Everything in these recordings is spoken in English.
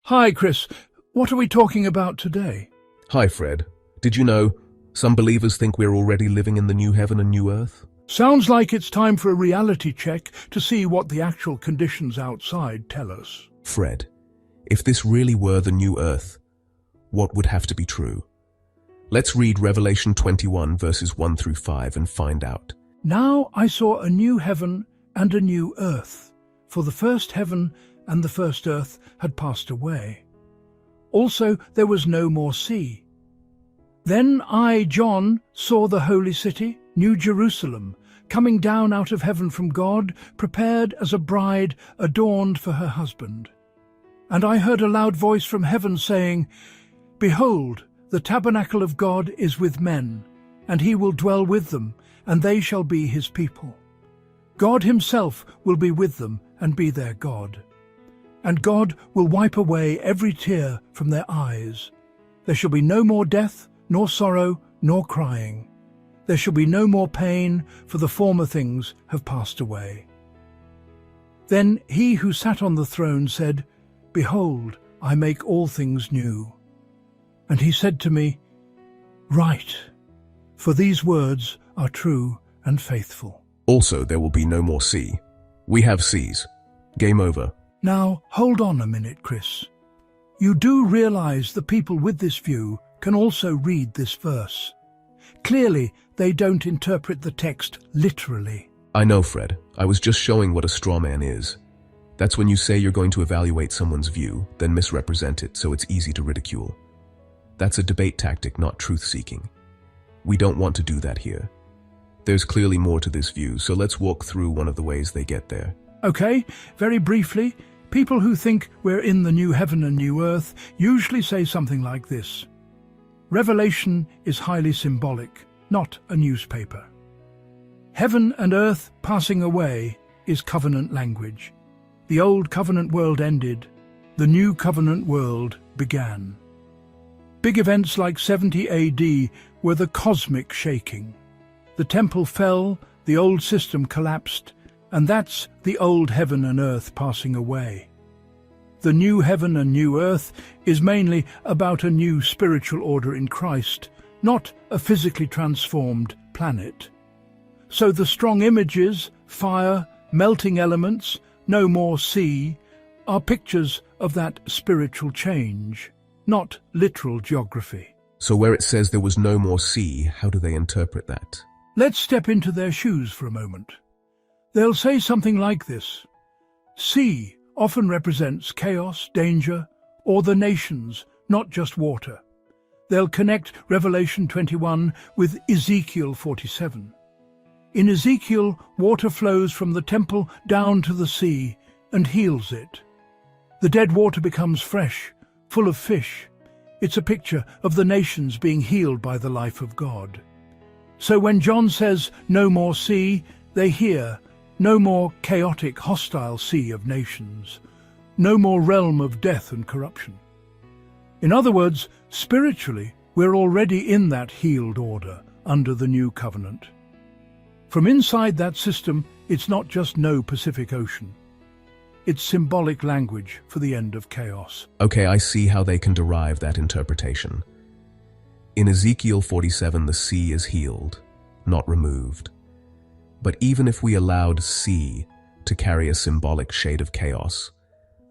Hi, Chris. What are we talking about today? Hi, Fred. Did you know some believers think we're already living in the new heaven and new earth? Sounds like it's time for a reality check to see what the actual conditions outside tell us. Fred, if this really were the new earth, what would have to be true? Let's read Revelation 21 verses 1 through 5 and find out. Now I saw a new heaven and a new earth, for the first heaven and the first earth had passed away. Also there was no more sea. Then I, John, saw the holy city, New Jerusalem, coming down out of heaven from God, prepared as a bride adorned for her husband. And I heard a loud voice from heaven saying, Behold, the tabernacle of God is with men, and he will dwell with them, and they shall be his people. God himself will be with them and be their God. And God will wipe away every tear from their eyes. There shall be no more death, nor sorrow, nor crying. There shall be no more pain, for the former things have passed away. Then he who sat on the throne said, Behold, I make all things new. And he said to me, Write, for these words are true and faithful. Also, there will be no more sea. We have seas. Game over. Now, hold on a minute, Chris. You do realize the people with this view can also read this verse. Clearly, they don't interpret the text literally. I know, Fred. I was just showing what a straw man is. That's when you say you're going to evaluate someone's view, then misrepresent it so it's easy to ridicule. That's a debate tactic, not truth-seeking. We don't want to do that here. There's clearly more to this view, so let's walk through one of the ways they get there. Okay, very briefly, people who think we're in the new heaven and new earth usually say something like this. Revelation is highly symbolic, not a newspaper. Heaven and earth passing away is covenant language. The old covenant world ended, the new covenant world began. Big events like 70 AD were the cosmic shaking. The temple fell, the old system collapsed, and that's the old heaven and earth passing away. The new heaven and new earth is mainly about a new spiritual order in Christ, not a physically transformed planet. So the strong images, fire, melting elements, no more sea, are pictures of that spiritual change, not literal geography. So where it says there was no more sea, how do they interpret that? Let's step into their shoes for a moment. They'll say something like this. Sea often represents chaos, danger, or the nations, not just water. They'll connect Revelation 21 with Ezekiel 47. In Ezekiel, water flows from the temple down to the sea and heals it. The dead water becomes fresh, full of fish. It's a picture of the nations being healed by the life of God. So when John says, no more sea, they hear, no more chaotic, hostile sea of nations, no more realm of death and corruption. In other words, spiritually, we're already in that healed order under the new covenant. From inside that system, it's not just no Pacific Ocean. It's symbolic language for the end of chaos. Okay, I see how they can derive that interpretation. In Ezekiel 47, the sea is healed, not removed. But even if we allowed sea to carry a symbolic shade of chaos,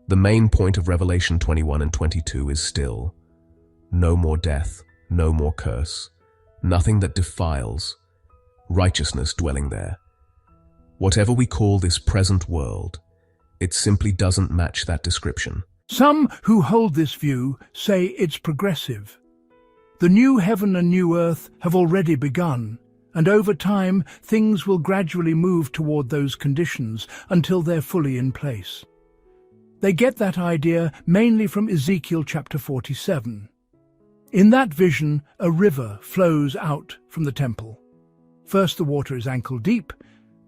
the main point of Revelation 21 and 22 is still no more death, no more curse, nothing that defiles, righteousness dwelling there. Whatever we call this present world, it simply doesn't match that description. Some who hold this view say it's progressive. The new heaven and new earth have already begun, and over time things will gradually move toward those conditions until they're fully in place. They get that idea mainly from Ezekiel chapter 47. In that vision, a river flows out from the temple. First the water is ankle deep,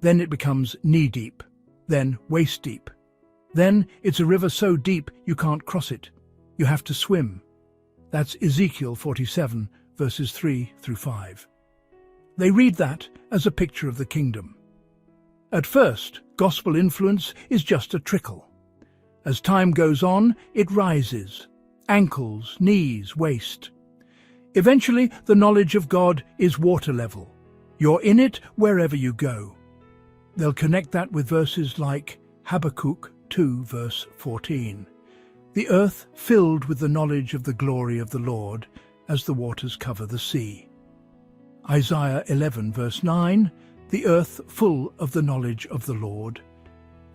then it becomes knee deep, then waist deep. Then it's a river so deep you can't cross it. You have to swim. That's Ezekiel 47, verses 3 through 5. They read that as a picture of the kingdom. At first, gospel influence is just a trickle. As time goes on, it rises. Ankles, knees, waist. Eventually, the knowledge of God is water level. You're in it wherever you go. They'll connect that with verses like Habakkuk 2, verse 14. The earth filled with the knowledge of the glory of the Lord as the waters cover the sea. Isaiah 11, verse 9, the earth full of the knowledge of the Lord.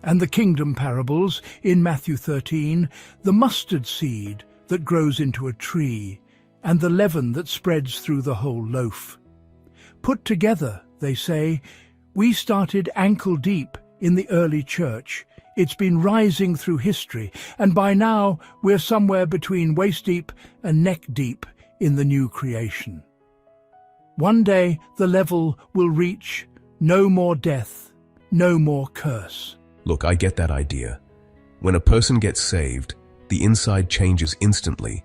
And the kingdom parables in Matthew 13, the mustard seed that grows into a tree, and the leaven that spreads through the whole loaf. Put together, they say, we started ankle deep in the early church. It's been rising through history, and by now we're somewhere between waist deep and neck deep in the new creation. One day the level will reach no more death, no more curse. Look, I get that idea. When a person gets saved, the inside changes instantly,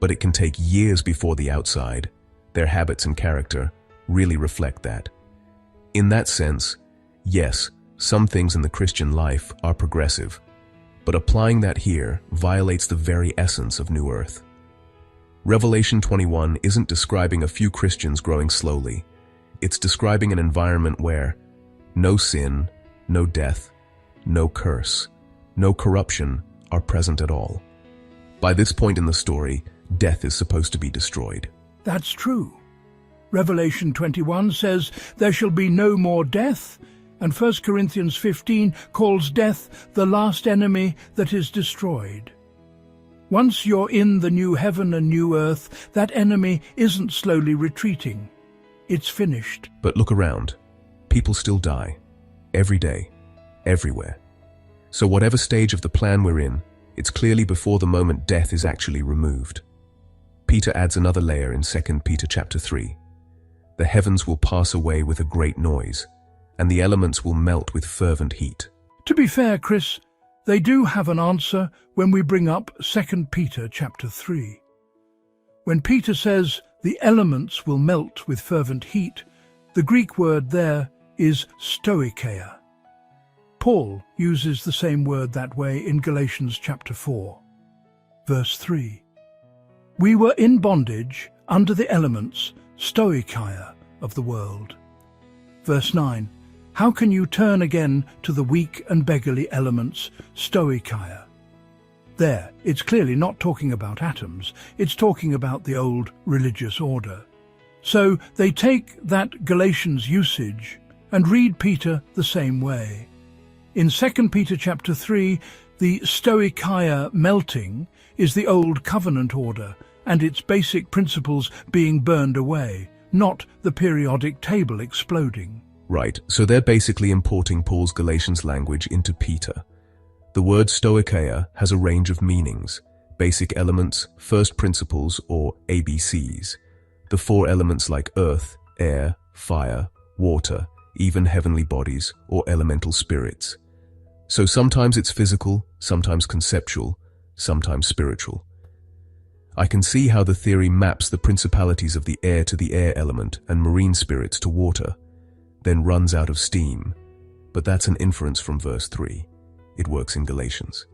but it can take years before the outside, their habits and character, really reflect that. In that sense, yes, some things in the Christian life are progressive, but applying that here violates the very essence of New Earth. Revelation 21 isn't describing a few Christians growing slowly. It's describing an environment where no sin, no death, no curse, no corruption are present at all. By this point in the story, death is supposed to be destroyed. That's true. Revelation 21 says there shall be no more death, and 1 Corinthians 15 calls death the last enemy that is destroyed. Once you're in the new heaven and new earth, that enemy isn't slowly retreating. It's finished. But look around. People still die. Every day. Everywhere. So whatever stage of the plan we're in, it's clearly before the moment death is actually removed. Peter adds another layer in 2 Peter chapter 3. The heavens will pass away with a great noise, and the elements will melt with fervent heat. To be fair, Chris, they do have an answer when we bring up 2 Peter chapter 3. When Peter says the elements will melt with fervent heat, the Greek word there is stoicheia. Paul uses the same word that way in Galatians chapter 4, verse 3. We were in bondage under the elements, stoicheia, of the world. Verse 9. How can you turn again to the weak and beggarly elements, stoicheia? There, it's clearly not talking about atoms, it's talking about the old religious order. So they take that Galatians usage and read Peter the same way. In 2 Peter chapter 3, the stoicheia melting is the old covenant order and its basic principles being burned away, not the periodic table exploding. Right, so they're basically importing Paul's Galatians language into Peter. The word stoicheia has a range of meanings: basic elements, first principles, or ABCs. The four elements like earth, air, fire, water, even heavenly bodies or elemental spirits. So sometimes it's physical, sometimes conceptual, sometimes spiritual. I can see how the theory maps the principalities of the air to the air element and marine spirits to water, then runs out of steam. But that's an inference from verse 3. It works in Galatians.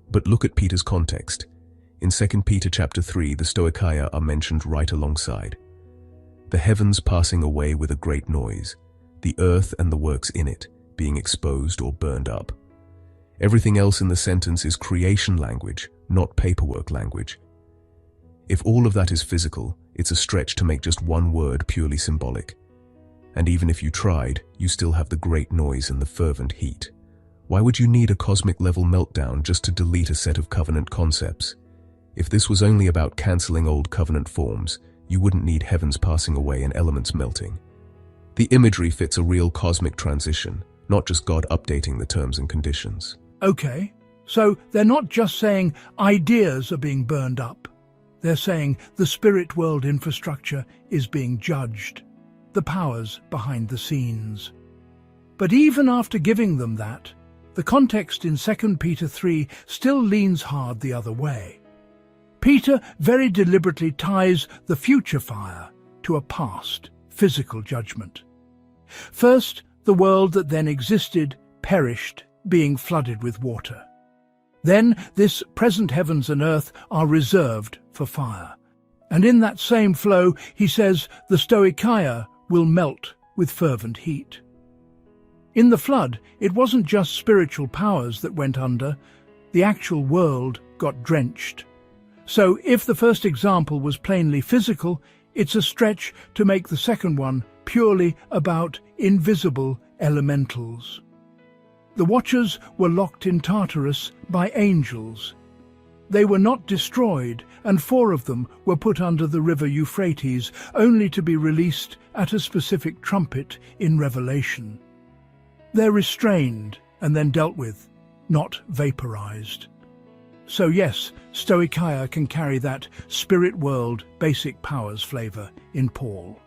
But look at Peter's context. In 2 Peter chapter 3, the stoicheia are mentioned right alongside. The heavens passing away with a great noise, the earth and the works in it being exposed or burned up. Everything else in the sentence is creation language, not paperwork language. If all of that is physical, it's a stretch to make just one word purely symbolic. And even if you tried, you still have the great noise and the fervent heat. Why would you need a cosmic level meltdown just to delete a set of covenant concepts? If this was only about cancelling old covenant forms, you wouldn't need heavens passing away and elements melting. The imagery fits a real cosmic transition, not just God updating the terms and conditions. Okay, so they're not just saying ideas are being burned up. They're saying the spirit world infrastructure is being judged, the powers behind the scenes. But even after giving them that, the context in 2 Peter 3 still leans hard the other way. Peter very deliberately ties the future fire to a past, physical judgment. First, the world that then existed perished, being flooded with water. Then this present heavens and earth are reserved for fire. And in that same flow, he says, the stoicheia will melt with fervent heat. In the flood, it wasn't just spiritual powers that went under, the actual world got drenched. So if the first example was plainly physical, it's a stretch to make the second one purely about invisible elementals. The Watchers were locked in Tartarus by angels. They were not destroyed, and 4 of them were put under the river Euphrates, only to be released at a specific trumpet in Revelation. They're restrained and then dealt with, not vaporized. So yes, stoicheia can carry that spirit world basic powers flavor in Paul.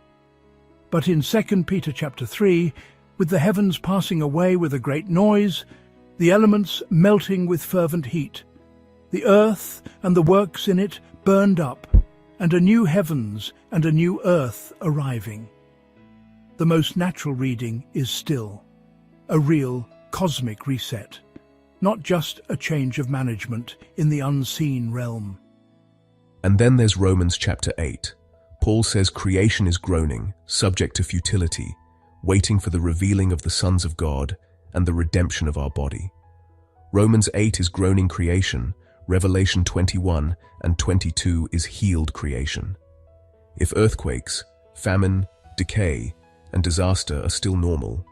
But in 2 Peter chapter 3, with the heavens passing away with a great noise, the elements melting with fervent heat, the earth and the works in it burned up, and a new heavens and a new earth arriving. The most natural reading is still a real cosmic reset, not just a change of management in the unseen realm. And then there's Romans chapter 8. Paul says creation is groaning, subject to futility, waiting for the revealing of the sons of God and the redemption of our body. Romans 8 is groaning creation. Revelation 21 and 22 is healed creation. If earthquakes, famine, decay, and disaster are still normal,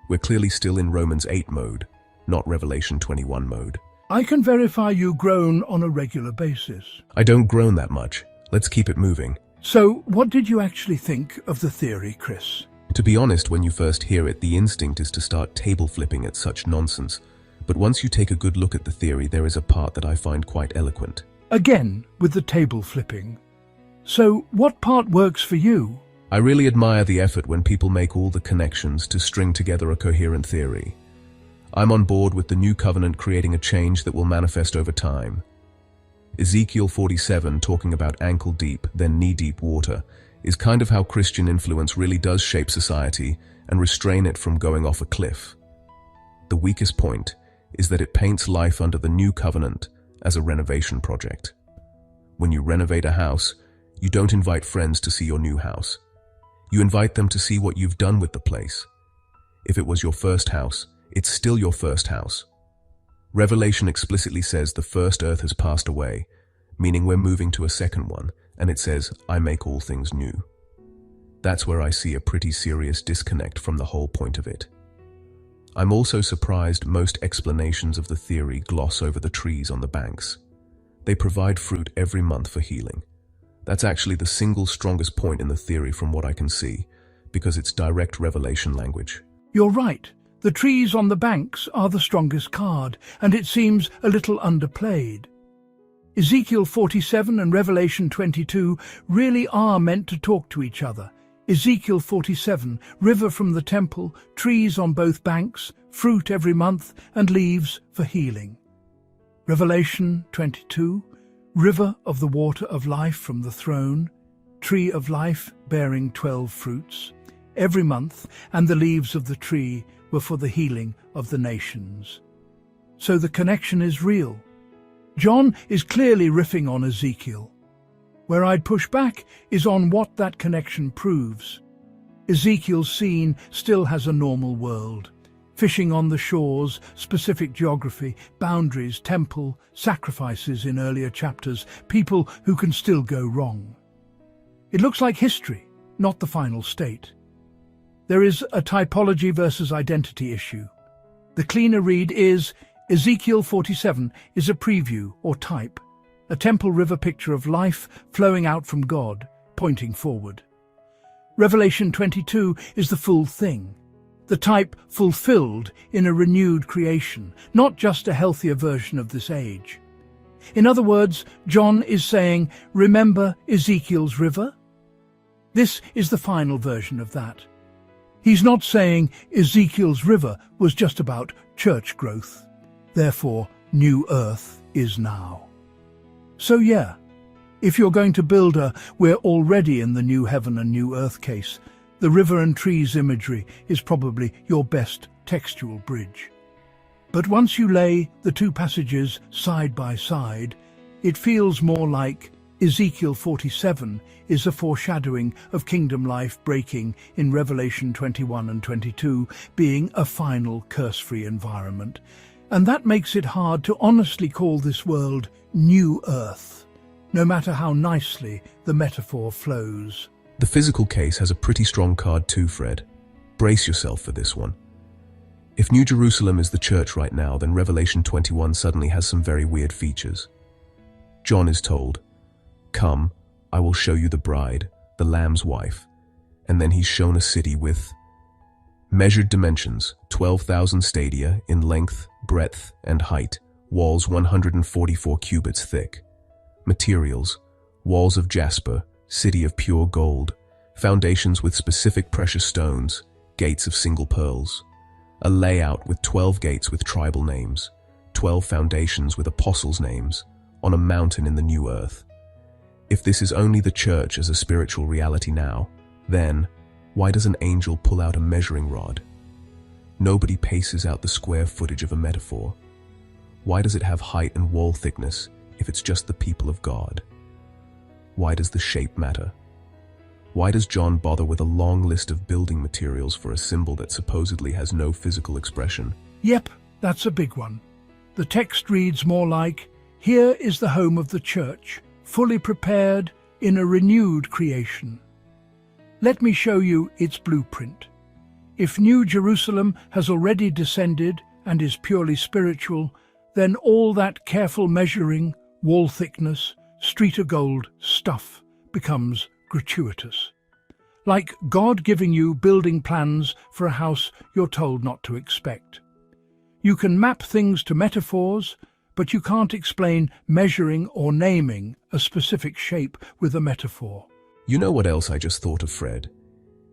we're clearly still in Romans 8 mode, not Revelation 21 mode. I can verify you groan on a regular basis. I don't groan that much. Let's keep it moving. So, what did you actually think of the theory, Chris? To be honest, when you first hear it, the instinct is to start table flipping at such nonsense. But once you take a good look at the theory, there is a part that I find quite eloquent. Again, with the table flipping. So, what part works for you? I really admire the effort when people make all the connections to string together a coherent theory. I'm on board with the new covenant creating a change that will manifest over time. Ezekiel 47, talking about ankle-deep, then knee-deep water, is kind of how Christian influence really does shape society and restrain it from going off a cliff. The weakest point is that it paints life under the new covenant as a renovation project. When you renovate a house, you don't invite friends to see your new house. You invite them to see what you've done with the place. If it was your first house, it's still your first house. Revelation explicitly says the first earth has passed away, meaning we're moving to a second one, and it says, I make all things new. That's where I see a pretty serious disconnect from the whole point of it. I'm also surprised most explanations of the theory gloss over the trees on the banks. They provide fruit every month for healing. That's actually the single strongest point in the theory from what I can see, because it's direct revelation language. You're right. The trees on the banks are the strongest card, and it seems a little underplayed. Ezekiel 47 and Revelation 22 really are meant to talk to each other. Ezekiel 47, river from the temple, trees on both banks, fruit every month, and leaves for healing. Revelation 22, river of the water of life from the throne, tree of life bearing 12 fruits, every month, and the leaves of the tree were for the healing of the nations. So the connection is real. John is clearly riffing on Ezekiel. Where I'd push back is on what that connection proves. Ezekiel's scene still has a normal world. Fishing on the shores, specific geography, boundaries, temple, sacrifices in earlier chapters, people who can still go wrong. It looks like history, not the final state. There is a typology versus identity issue. The cleaner read is, Ezekiel 47 is a preview or type, a temple river picture of life flowing out from God, pointing forward. Revelation 22 is the full thing, the type fulfilled in a renewed creation, not just a healthier version of this age. In other words, John is saying, remember Ezekiel's river? This is the final version of that. He's not saying Ezekiel's river was just about church growth. Therefore, new earth is now. So yeah, if you're going to build a we're already in the new heaven and new earth case, the river and trees imagery is probably your best textual bridge. But once you lay the two passages side by side, it feels more like Ezekiel 47 is a foreshadowing of kingdom life breaking in Revelation 21 and 22 being a final curse-free environment. And that makes it hard to honestly call this world New Earth, no matter how nicely the metaphor flows. The physical case has a pretty strong card too, Fred. Brace yourself for this one. If New Jerusalem is the church right now, then Revelation 21 suddenly has some very weird features. John is told, "Come, I will show you the bride, the Lamb's wife." And then he's shown a city with measured dimensions, 12,000 stadia in length, breadth, and height, walls 144 cubits thick. Materials, walls of jasper, city of pure gold, foundations with specific precious stones, gates of single pearls. A layout with 12 gates with tribal names, 12 foundations with apostles' names, on a mountain in the new earth. If this is only the church as a spiritual reality now, then why does an angel pull out a measuring rod? Nobody paces out the square footage of a metaphor. Why does it have height and wall thickness if it's just the people of God? Why does the shape matter? Why does John bother with a long list of building materials for a symbol that supposedly has no physical expression? Yep, that's a big one. The text reads more like, "Here is the home of the church, fully prepared in a renewed creation." Let me show you its blueprint. If New Jerusalem has already descended and is purely spiritual, then all that careful measuring, wall thickness, street of gold stuff becomes gratuitous. Like God giving you building plans for a house you're told not to expect. You can map things to metaphors, but you can't explain measuring or naming a specific shape with a metaphor. You know what else I just thought of, Fred?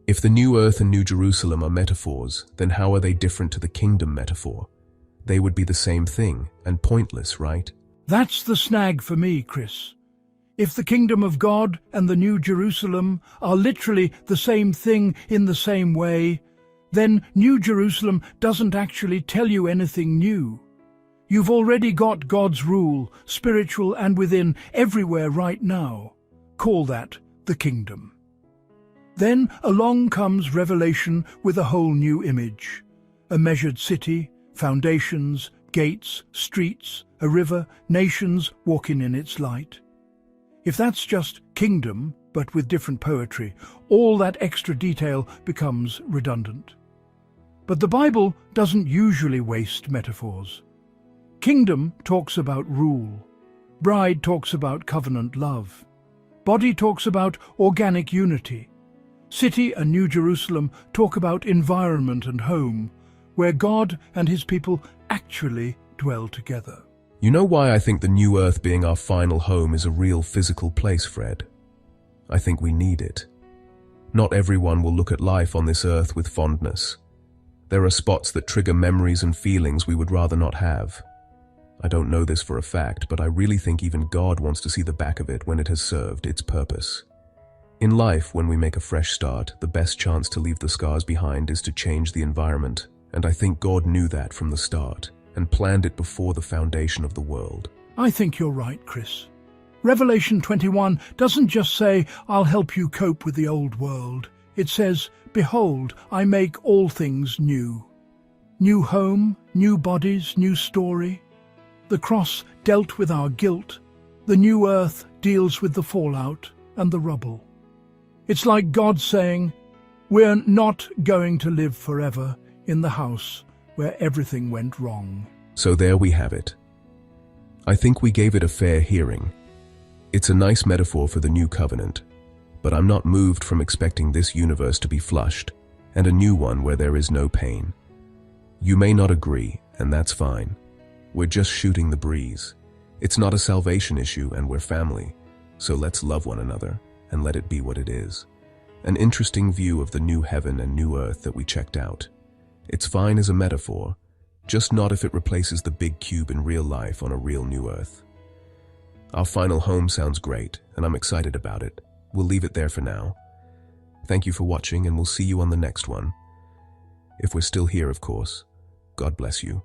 If the new earth and New Jerusalem are metaphors, then how are they different to the kingdom metaphor? They would be the same thing and pointless, right? That's the snag for me, Chris. If the kingdom of God and the New Jerusalem are literally the same thing in the same way, then New Jerusalem doesn't actually tell you anything new. You've already got God's rule, spiritual and within, everywhere right now. Call that the kingdom. Then along comes Revelation with a whole new image. A measured city, foundations, gates, streets, a river, nations walking in its light. If that's just kingdom, but with different poetry, all that extra detail becomes redundant. But the Bible doesn't usually waste metaphors. Kingdom talks about rule. Bride talks about covenant love. Body talks about organic unity. City and New Jerusalem talk about environment and home, where God and his people actually dwell together. You know why I think the new earth being our final home is a real physical place, Fred? I think we need it. Not everyone will look at life on this earth with fondness. There are spots that trigger memories and feelings we would rather not have. I don't know this for a fact, but I really think even God wants to see the back of it when it has served its purpose. In life, when we make a fresh start, the best chance to leave the scars behind is to change the environment, and I think God knew that from the start and planned it before the foundation of the world. I think you're right, Chris. Revelation 21 doesn't just say, "I'll help you cope with the old world." It says, "Behold, I make all things new." New home, new bodies, new story. The cross dealt with our guilt. The new earth deals with the fallout and the rubble. It's like God saying, we're not going to live forever in the house where everything went wrong. So there we have it. I think we gave it a fair hearing. It's a nice metaphor for the new covenant, but I'm not moved from expecting this universe to be flushed, and a new one where there is no pain. You may not agree, and that's fine. We're just shooting the breeze. It's not a salvation issue, and we're family, so let's love one another and let it be what it is. An interesting view of the new heaven and new earth that we checked out. It's fine as a metaphor, just not if it replaces the big cube in real life on a real new earth. Our final home sounds great, and I'm excited about it. We'll leave it there for now. Thank you for watching, and we'll see you on the next one. If we're still here, of course. God bless you.